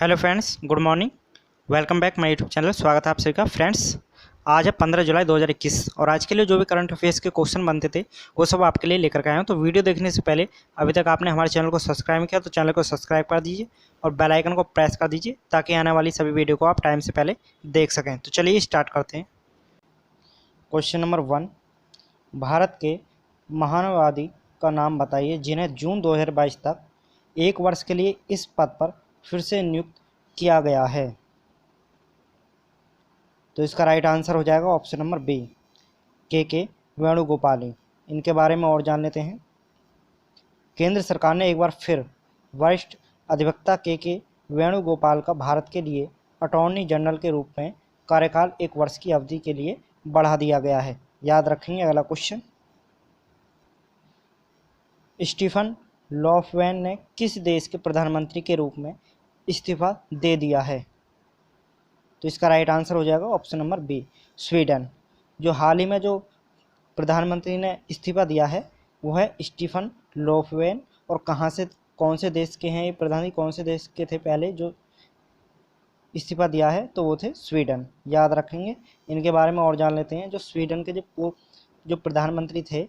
Hello friends, good morning. Welcome back my YouTube channel. स्वागत है आप सभी का। फ्रेंड्स, आज है 15 जुलाई 2021 और आज के लिए जो भी करंट अफेयर्स के क्वेश्चन बनते थे वो सब आपके लिए लेकर के आए हूँ। तो वीडियो देखने से पहले अभी तक आपने हमारे चैनल को सब्सक्राइब किया तो चैनल को सब्सक्राइब कर दीजिए और बेल आइकन को प्रेस कर दीजिए ताकि आने वाली सभी वीडियो को आप टाइम से पहले देख सकें। तो चलिए स्टार्ट करते हैं। क्वेश्चन नंबर 1, भारत के महानवादी का नाम बताइए जिन्हें जून 2022 तक एक वर्ष के लिए इस पद पर फिर से नियुक्त किया गया है। तो इसका राइट आंसर हो जाएगा ऑप्शन नंबर बी, के वेणुगोपाली। इनके बारे में और जान लेते हैं। केंद्र सरकार ने एक बार फिर वरिष्ठ अधिवक्ता के वेणुगोपाल का भारत के लिए अटॉर्नी जनरल के रूप में कार्यकाल एक वर्ष की अवधि के लिए बढ़ा दिया गया है। याद रखेंगे। अगला क्वेश्चन, स्टीफन लॉफवेन ने किस देश के प्रधानमंत्री के रूप में इस्तीफा दे दिया है? तो इसका राइट आंसर हो जाएगा ऑप्शन नंबर बी, स्वीडन। जो हाल ही में जो प्रधानमंत्री ने इस्तीफा दिया है वो है स्टीफन लोफवेन। और कहाँ से, कौन से देश के हैं ये प्रधानमंत्री, कौन से देश के थे पहले जो इस्तीफा दिया है? तो वो थे स्वीडन। याद रखेंगे। इनके बारे में और जान लेते हैं। जो स्वीडन के जो प्रधानमंत्री थे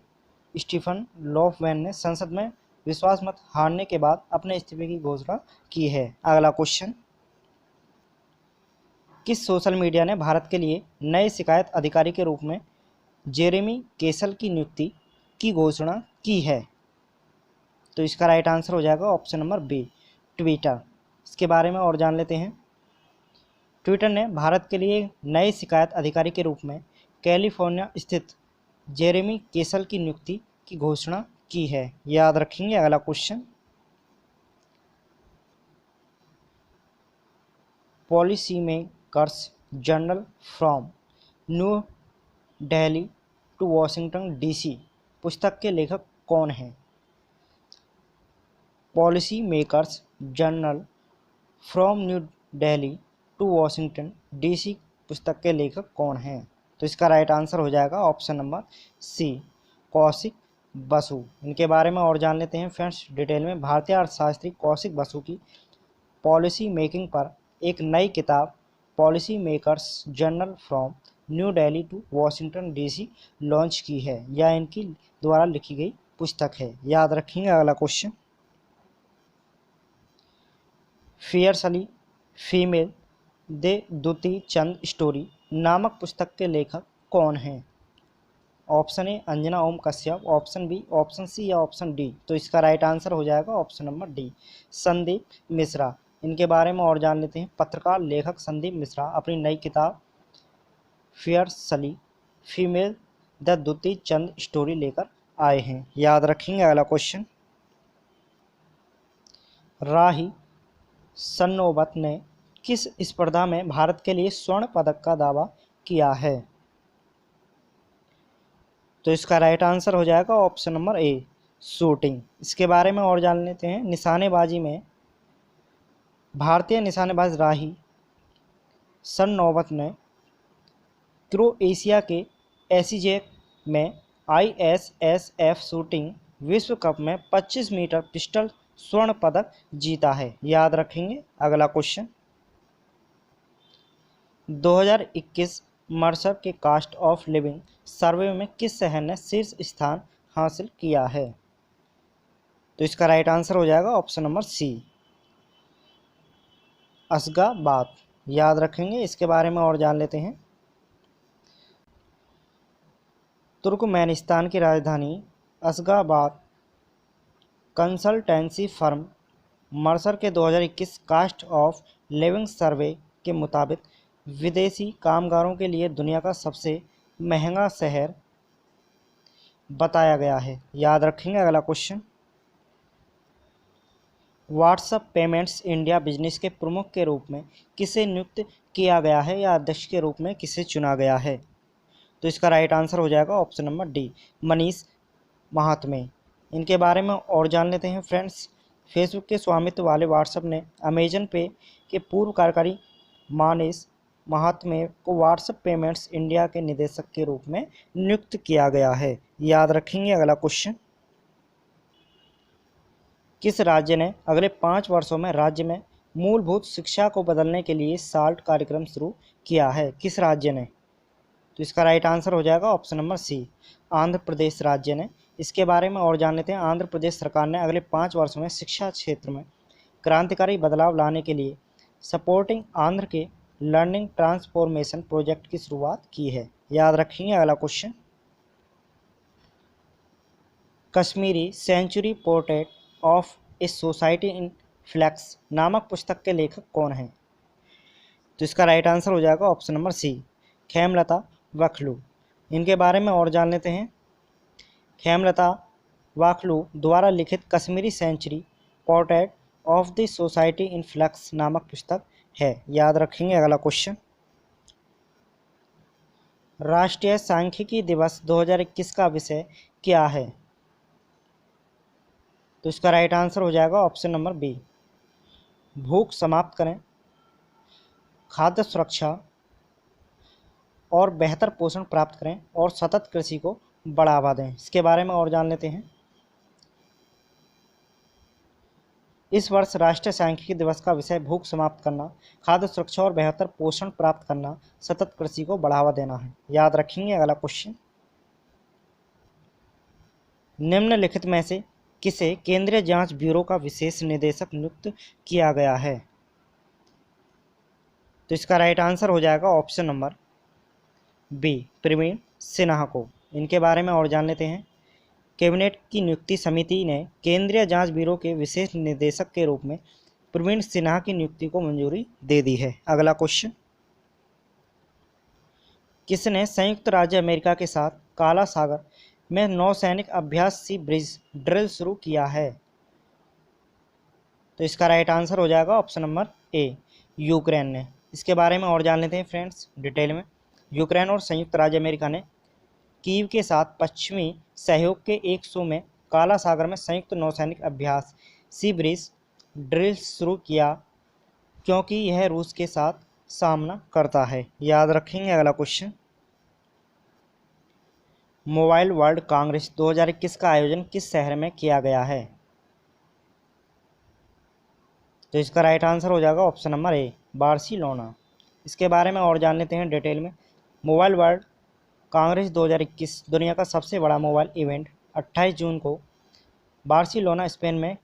स्टीफन लोफवेन ने संसद में विश्वास मत हारने के बाद अपने इस्तीफे की घोषणा की है। अगला क्वेश्चन, किस सोशल मीडिया ने भारत के लिए नए शिकायत अधिकारी के रूप में जेरेमी केसल की नियुक्ति की घोषणा की है? तो इसका राइट आंसर हो जाएगा ऑप्शन नंबर बी, ट्विटर। इसके बारे में और जान लेते हैं। ट्विटर ने भारत के लिए नए शिकायत अधिकारी के रूप में कैलिफोर्निया स्थित जेरेमी केसल की नियुक्ति की घोषणा की है। याद रखेंगे। अगला question, policy makers journal from New Delhi to Washington DC पुस्तक के लेखक कौन हैं? Policy makers journal from New Delhi to Washington DC पुस्तक के लेखक कौन हैं? तो इसका राइट आंसर हो जाएगा option number C, Kaushik Basu. इनके बारे में और जान लेते हैं फ्रेंड्स डिटेल में। भारतीय अर्थशास्त्री कौशिक बसु की पॉलिसी मेकिंग पर एक नई किताब policy makers journal from New Delhi to Washington DC launch की है। यह इनकी द्वारा लिखी गई पुस्तक है। याद रखेंगे। अगला question, fiercely female the Dutee Chand story नामक पुस्तक के लेखक कौन हैं? Option A Anjana Om Kashyap, option B, option C या ऑप्शन डी। तो इसका राइट आंसर हो जाएगा option number D, Sandeep Mishra. इनके बारे में और जान लेते हैं। पत्रकार लेखक संदीप मिश्रा अपनी नई किताब fiercely female the Dutee Chand story लेकर आए हैं। याद रखेंगे। अगला क्वेश्चन, राही सन्नोबत ने किस स्पर्धा में भारत के लिए स्वर्ण पदक का दावा किया है? तो इसका राइट आंसर हो जाएगा ऑप्शन नंबर ए, शूटिंग। इसके बारे में और जान लेते हैं। निशानेबाजी में भारतीय निशानेबाज राही सन्नोबत ने क्रोएशिया के एसीजेक में ISSF शूटिंग विश्व कप में 25 मीटर पिस्टल स्वर्ण पदक जीता है। याद रखेंगे। अगला क्वेश्चन, 2021 मर्सर के कास्ट ऑफ लिविंग सर्वे में किस शहर ने शीर्ष स्थान हासिल किया है? तो इसका राइट आंसर हो जाएगा ऑप्शन नंबर सी, अशगाबाद। याद रखेंगे। इसके बारे में और जान लेते हैं। तुर्कमेनिस्तान की राजधानी अशगाबाद कंसल्टेंसी फर्म मर्सर के 2021 कास्ट ऑफ लिविंग सर्वे के मुताबिक विदेशी कामगारों के लिए दुनिया का सबसे महंगा शहर बताया गया है। याद रखेंगे। अगला question, WhatsApp payments India business के प्रमुख के रूप में किसे नियुक्त किया गया है या अध्यक्ष के रूप में किसे चुना गया है? तो इसका राइट आंसर हो जाएगा option number D, Manish Mahatme. इनके बारे में और जान लेते हैं फ्रेंड्स। फेसबुक के स्वामित्व वाले व्हाट्सएप ने अमेजन पे के पूर्व कार्यकारी मनीष महात्मे को व्हाट्सएप पेमेंट्स इंडिया के निदेशक के रूप में नियुक्त किया गया है। याद रखेंगे। अगला क्वेश्चन, किस राज्य ने अगले 5 वर्षों में राज्य में मूलभूत शिक्षा को बदलने के लिए साल्ट कार्यक्रम शुरू किया है? किस राज्य ने? तो इसका राइट आंसर हो जाएगा ऑप्शन नंबर सी, आंध्र प्रदेश राज्य ने। इसके बारे में और जान लेते हैं। आंध्र प्रदेश सरकार ने अगले 5 वर्षों में शिक्षा क्षेत्र में क्रांतिकारी बदलाव लाने के लिए सपोर्टिंग आंध्र के लर्निंग ट्रांसफॉर्मेशन प्रोजेक्ट की शुरुआत की है। याद रखेंगे। अगला question, Kashmiri century portrait of a society in flux नामक पुस्तक के लेखक कौन हैं? तो इसका राइट आंसर हो जाएगा ऑप्शन नंबर सी, खेमलता वाखलू। इनके बारे में और जान लेते हैं। खेमलता वाखलू द्वारा लिखित Kashmiri century portrait of the society in flux नामक पुस्तक है। याद रखेंगे। अगला क्वेश्चन, राष्ट्रीय सांख्यिकी दिवस 2021 का विषय क्या है? तो इसका राइट आंसर हो जाएगा ऑप्शन नंबर बी, भूख समाप्त करें, खाद्य सुरक्षा और बेहतर पोषण प्राप्त करें और सतत कृषि को बढ़ावा दें। इसके बारे में और जान लेते हैं। इस वर्ष राष्ट्रीय सांख्यिकी दिवस का विषय भूख समाप्त करना, खाद्य सुरक्षा और बेहतर पोषण प्राप्त करना, सतत कृषि को बढ़ावा देना है। याद रखेंगे। अगला क्वेश्चन, निम्नलिखित में से किसे केंद्रीय जांच ब्यूरो का विशेष निदेशक नियुक्त किया गया है? तो इसका राइट आंसर हो जाएगा option number B, Praveen Sinha को। इनके बारे में और जान लेते हैं। कैबिनेट की नियुक्ति समिति ने केंद्रीय जांच ब्यूरो के विशेष निदेशक के रूप में प्रवीण सिन्हा की नियुक्ति को मंजूरी दे दी है। अगला क्वेश्चन, किसने संयुक्त राज्य अमेरिका के साथ काला सागर में नौसैनिक अभ्यास सी ब्रिज ड्रिल शुरू किया है? तो इसका राइट आंसर हो जाएगा ऑप्शन नंबर ए, यूक्रेन ने। इसके बारे में और जान लेते हैं फ्रेंड्स डिटेल में। यूक्रेन और संयुक्त राज्य अमेरिका ने कीव के साथ पश्चिमी सहयोग के 100 में काला सागर में संयुक्त नौसैनिक अभ्यास सी ब्रिज ड्रिल शुरू किया क्योंकि यह रूस के साथ सामना करता है। याद रखेंगे। अगला क्वेश्चन, मोबाइल वर्ल्ड कांग्रेस 2021 का आयोजन किस शहर में किया गया है? तो इसका राइट आंसर हो जाएगा ऑप्शन नंबर ए, बार्सिलोना। इसके बारे में और जान लेते हैं डिटेल में। मोबाइल वर्ल्ड कांग्रेस 2021 दुनिया का सबसे बड़ा मोबाइल इवेंट 28 जून को बार्सिलोना स्पेन में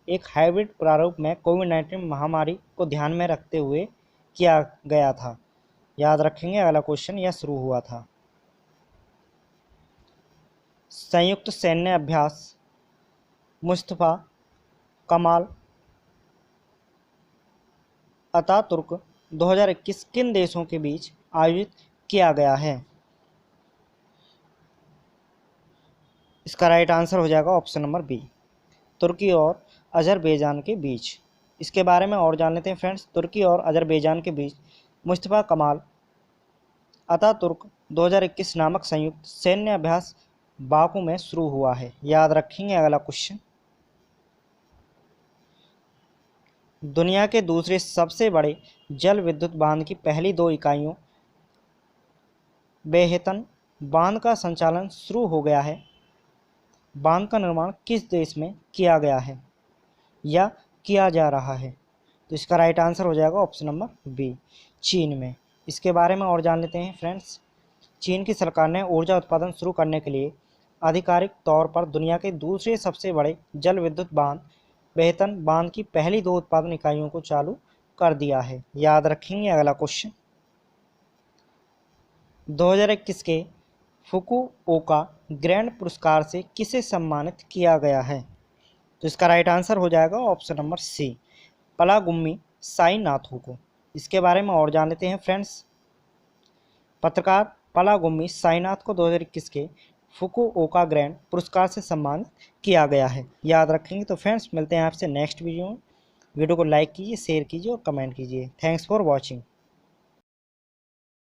एक हाइब्रिड प्रारूप में कोविड-19 महामारी को ध्यान में रखते हुए किया गया था। याद रखेंगे। अगला क्वेश्चन, यह शुरू हुआ था। संयुक्त सैन्य अभ्यास मुस्तफा कमाल अतातुर्क 2021 किन देशों के बीच आयोजित किया गया है? इसका राइट आंसर हो जाएगा ऑप्शन नंबर बी, तुर्की और अजरबैजान के बीच। इसके बारे में और जान लेते हैं फ्रेंड्स। तुर्की और अजरबैजान के बीच मुस्तफा कमाल अतातुर्क 2021 नामक संयुक्त सैन्य अभ्यास बाकू में शुरू हुआ है। याद रखेंगे। अगला क्वेश्चन, दुनिया के दूसरे सबसे बड़े जल विद्युत बांध की पहली 2 इकाइयों बेहतन बांध का संचालन शुरू हो गया है। बांध का निर्माण किस देश में किया गया है या किया जा रहा है? तो इसका राइट आंसर हो जाएगा ऑप्शन नंबर बी, चीन में। इसके बारे में और जान लेते हैं फ्रेंड्स। चीन की सरकार ने ऊर्जा उत्पादन शुरू करने के लिए आधिकारिक तौर पर दुनिया के दूसरे सबसे बड़े जल विद्युत बांध बेहतन बांध की पहली 2 उत्पादन इकाइयों को चालू कर दिया है। याद रखेंगे। अगला क्वेश्चन, 2021 के फुकुओका ग्रैंड पुरस्कार से किसे सम्मानित किया गया है? तो इसका राइट आंसर हो जाएगा ऑप्शन नंबर सी, पलागुम्मी साईनाथू को। इसके बारे में और जान लेते हैं फ्रेंड्स। पत्रकार पलागुम्मी साईनाथ को 2021 के फुकुओका ग्रैंड पुरस्कार से सम्मानित किया गया है। याद रखेंगे। तो फ्रेंड्स मिलते हैं आपसे नेक्स्ट वीडियो में। वीडियो को लाइक कीजिए, शेयर कीजिए और कमेंट कीजिए। Thanks for watching.